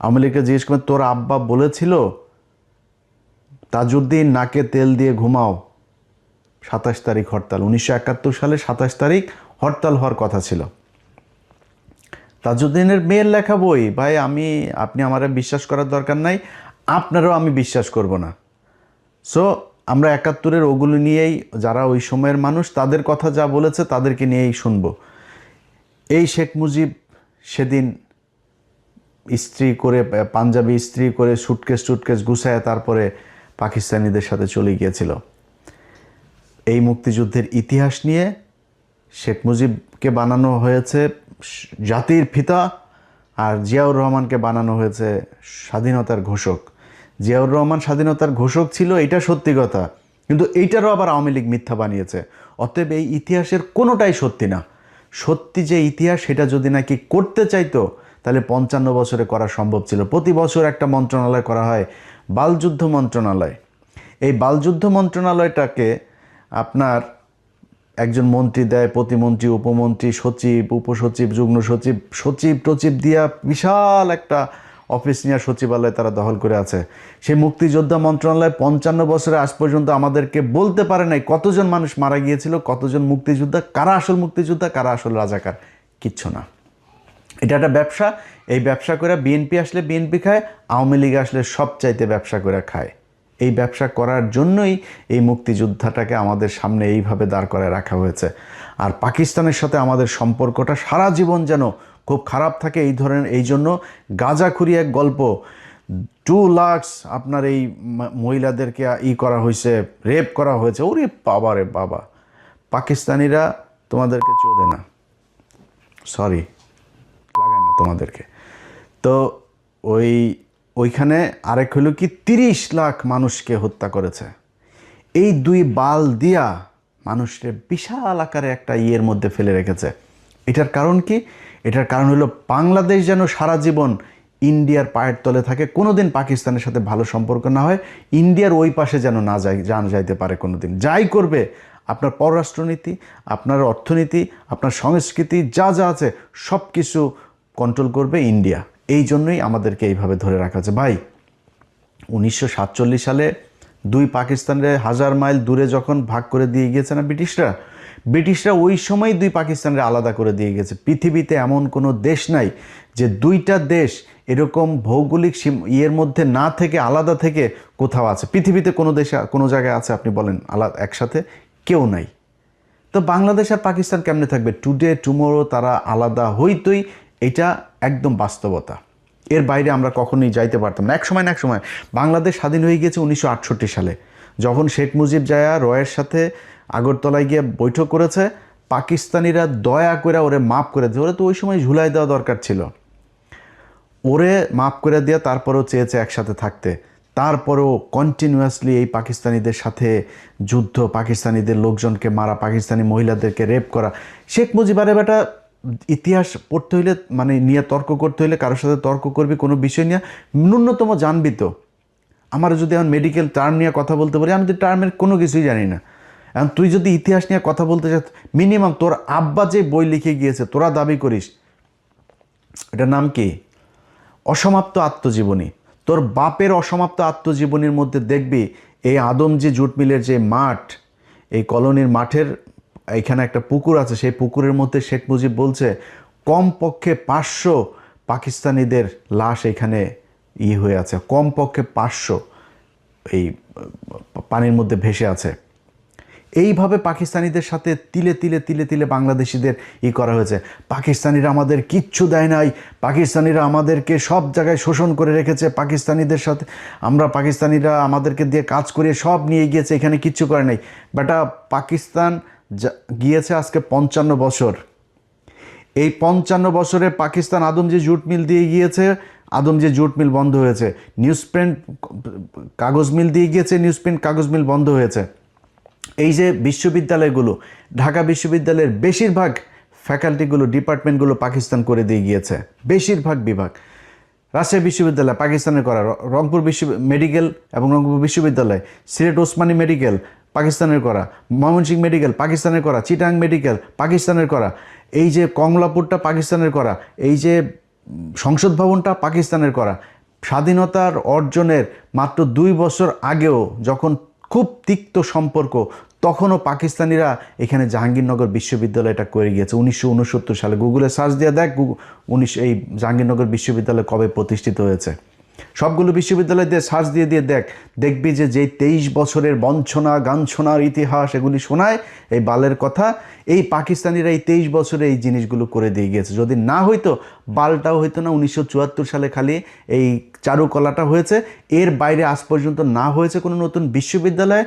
আওয়ামী লীগকে জিজ্ঞেস করেন তোর আব্বা বলেছিল তাজউদ্দিন নাকে তেল দিয়ে ঘুমাও, 27 তারিখ হরতাল, 1971 সালে 27 তারিখ হরতাল হওয়ার কথা ছিল। তাজউদ্দিনের মেয়ের লেখা বই, ভাই আপনি আমারে বিশ্বাস করার দরকার নাই, আপনারও আমি বিশ্বাস করব না। সো আমরা 71-এর ওগুলো নিয়েই, যারা ওই সময়ের মানুষ তাদের কথা যা বলেছে তাদেরকে নিয়েই শুনব। এই শেখ মুজিব সেদিন ইস্ত্রি করে, পাঞ্জাবি ইস্ত্রি করে, সুটকেস গুছায় তারপরে পাকিস্তানিদের সাথে চলে গিয়েছিল। এই মুক্তিযুদ্ধের ইতিহাস নিয়ে শেখ মুজিবকে বানানো হয়েছে জাতির পিতা, আর জিয়াউর রহমানকে বানানো হয়েছে স্বাধীনতার ঘোষক। জিয়াউর রহমান স্বাধীনতার ঘোষক ছিল, এটা সত্যি কথা, কিন্তু এইটারও আবার আওয়ামী লীগ মিথ্যা বানিয়েছে। অতএব এই ইতিহাসের কোনোটাই সত্যি না। সত্যি যে ইতিহাস, সেটা যদি নাকি করতে চাইতো তাহলে 55 বছরে করা সম্ভব ছিল। প্রতি বছর একটা মন্ত্রণালয় করা হয়, বালযুদ্ধ মন্ত্রণালয়। এই বালযুদ্ধ মন্ত্রণালয়টাকে আপনার একজন মন্ত্রী দেয়, প্রতিমন্ত্রী, উপমন্ত্রী, সচিব, উপসচিব, যুগ্ম সচিব, সচিব টচিব দিয়া বিশাল একটা অফিস নিয়ে সচিবালয় তারা দখল করে আছে। সেই মুক্তিযোদ্ধা মন্ত্রণালয় 55 বছরে আজ পর্যন্ত আমাদেরকে বলতে পারে নাই কতজন মানুষ মারা গিয়েছিল, কতজন মুক্তিযোদ্ধা, কারা আসল মুক্তিযোদ্ধা, কারা আসল রাজাকার, কিচ্ছু না। এটা একটা ব্যবসা। এই ব্যবসা করে বিএনপি আসলে বিএনপি খায়, আওয়ামী লীগ আসলে সবচাইতে ব্যবসা করে খায়। এই ব্যবসা করার জন্যই এই মুক্তিযোদ্ধাটাকে আমাদের সামনে এইভাবে দাঁড় করায় রাখা হয়েছে। আর পাকিস্তানের সাথে আমাদের সম্পর্কটা সারা জীবন যেন খুব খারাপ থাকে এই জন্য গাঁজাখুরি এক গল্প, 2 লাখ আপনার এই মহিলাদেরকে করা হয়েছে, রেপ করা হয়েছে। ওরে বাবা রে বাবা, পাকিস্তানিরা তোমাদেরকে চোদে না, সরি, লাগায় না তোমাদেরকে। তো ওইখানে আরেক হলো কি 30 লাখ মানুষকে হত্যা করেছে। এই 2 বাল দিয়া মানুষের বিশাল আকারে একটা মধ্যে ফেলে রেখেছে। এটার কারণ কি? এটার কারণ হলো বাংলাদেশ যেন সারা জীবন ইন্ডিয়ার পায়ের তলে থাকে, কোনোদিন পাকিস্তানের সাথে ভালো সম্পর্ক না হয়, ইন্ডিয়ার ওই পাশে যেন না যাইতে পারে কোনোদিন। যাই করবে, আপনার পররাষ্ট্রনীতি, আপনার অর্থনীতি, আপনার সংস্কৃতি যা যা আছে সব কিছু কন্ট্রোল করবে ইন্ডিয়া। এই জন্যই আমাদেরকে এইভাবে ধরে রাখা হচ্ছে। ভাই 1947 সালে 2 পাকিস্তানের 1000 মাইল দূরে যখন ভাগ করে দিয়ে গিয়েছে না ব্রিটিশরা ওই সময় 2 পাকিস্তানের আলাদা করে দিয়ে গেছে। পৃথিবীতে এমন কোনো দেশ নাই যে 2টা দেশ এরকম ভৌগোলিক মধ্যে না থেকে, আলাদা থেকে কোথাও আছে। পৃথিবীতে কোনো দেশে কোনো জায়গায় আছে আপনি বলেন আলাদা একসাথে? কেউ নাই। তো বাংলাদেশ আর পাকিস্তান কেমনে থাকবে? টুডে টুমোরো তারা আলাদা হইতই, এটা একদম বাস্তবতা। এর বাইরে আমরা কখনোই যাইতে পারতাম না। এক সময় না এক সময় বাংলাদেশ স্বাধীন হয়ে গিয়েছে 1968 সালে, যখন শেখ মুজিব জায়া রয়ের সাথে আগরতলায় গিয়ে বৈঠক করেছে। পাকিস্তানিরা দয়া করে ওরে মাফ করে দিয়েছে। ওরে তো ওই সময় ঝুলাই দেওয়া দরকার ছিল, ওরে মাফ করে দিয়ে তারপরেও চেয়েছে একসাথে থাকতে। তারপরেও কন্টিনিউয়াসলি এই পাকিস্তানিদের সাথে যুদ্ধ, পাকিস্তানিদের লোকজনকে মারা, পাকিস্তানি মহিলাদেরকে রেপ করা। শেখ মুজিব, আরে বেটা, ইতিহাস পড়তে হইলে মানে নিয়ে তর্ক করতে হইলে কারোর সাথে তর্ক করবি কোনো বিষয় নিয়ে, ন্যূনতম জানবি তো। আমার যদি এখন মেডিকেল টার্ম নিয়ে কথা বলতে পারি, আমি তো টার্মের কোনো কিছুই জানি না। এখন তুই যদি ইতিহাস নিয়ে কথা বলতে চাস, মিনিমাম তোর আব্বা যে বই লিখে গিয়েছে তোরা দাবি করিস, এটার নাম কি? অসমাপ্ত আত্মজীবনী। তোর বাপের অসমাপ্ত আত্মজীবনীর মধ্যে দেখবি এই আদমজি জুট মিলের যে মাঠ, এই কলোনির মাঠের এখানে একটা পুকুর আছে, সেই পুকুরের মধ্যে শেখ মুজিব বলছে কমপক্ষে 500 পাকিস্তানিদের লাশ এখানে হয়ে আছে, কমপক্ষে 500 এই পানির মধ্যে ভেসে আছে। এইভাবে পাকিস্তানিদের সাথে তিলে তিলে তিলে তিলে বাংলাদেশিদের করা হয়েছে। পাকিস্তানিরা আমাদের কিচ্ছু দেয় নাই, পাকিস্তানিরা আমাদেরকে সব জায়গায় শোষণ করে রেখেছে, পাকিস্তানিদের সাথে পাকিস্তানিরা আমাদেরকে দিয়ে কাজ করিয়ে সব নিয়ে গিয়েছে, এখানে কিচ্ছু করে নাই। বেটা, পাকিস্তান গিয়েছে আজকে 55 বছর। এই 55 বছরে পাকিস্তান আদমজি জুট মিল দিয়ে গিয়েছে, আদমজি জুট মিল বন্ধ হয়েছে। নিউজ প্রিন্ট কাগজ মিল দিয়ে গিয়েছে, নিউজ প্রিন্ট কাগজ মিল বন্ধ হয়েছে। এই যে বিশ্ববিদ্যালয়গুলো, ঢাকা বিশ্ববিদ্যালয়ের বেশিরভাগ ফ্যাকাল্টিগুলো, ডিপার্টমেন্টগুলো পাকিস্তান করে দিয়ে গিয়েছে, বেশিরভাগ বিভাগ। রাজশাহী বিশ্ববিদ্যালয় পাকিস্তানের করা, রংপুর মেডিকেল এবং রংপুর বিশ্ববিদ্যালয়, সিলেট ওসমানী মেডিকেল পাকিস্তানের করা, ময়মনসিংহ মেডিকেল পাকিস্তানের করা, চিটাং মেডিকেল পাকিস্তানের করা, এই যে কমলাপুরটা পাকিস্তানের করা, এই যে সংসদ ভবনটা পাকিস্তানের করা। স্বাধীনতার অর্জনের মাত্র 2 বছর আগেও যখন খুব তিক্ত সম্পর্ক, তখনও পাকিস্তানিরা এখানে জাহাঙ্গীরনগর বিশ্ববিদ্যালয়টা করে গিয়েছে 1969 সালে। গুগলে সার্চ দিয়ে দেখ এই জাহাঙ্গীরনগর বিশ্ববিদ্যালয় কবে প্রতিষ্ঠিত হয়েছে। সবগুলো বিশ্ববিদ্যালয় দিয়ে সার্চ দিয়ে দেখ, দেখবি যে যেই 23 বছরের বঞ্চনা গাঞ্ছনার ইতিহাস এগুলি শোনায় এই বালের কথা, এই পাকিস্তানিরা এই 23 বছরে এই জিনিসগুলো করে দিয়ে গিয়েছে। যদি না হইতো, বালটাও হইতো না। 1974 সালে খালি এই চারুকলাটা হয়েছে, এর বাইরে আজ পর্যন্ত না হয়েছে কোনো নতুন বিশ্ববিদ্যালয়।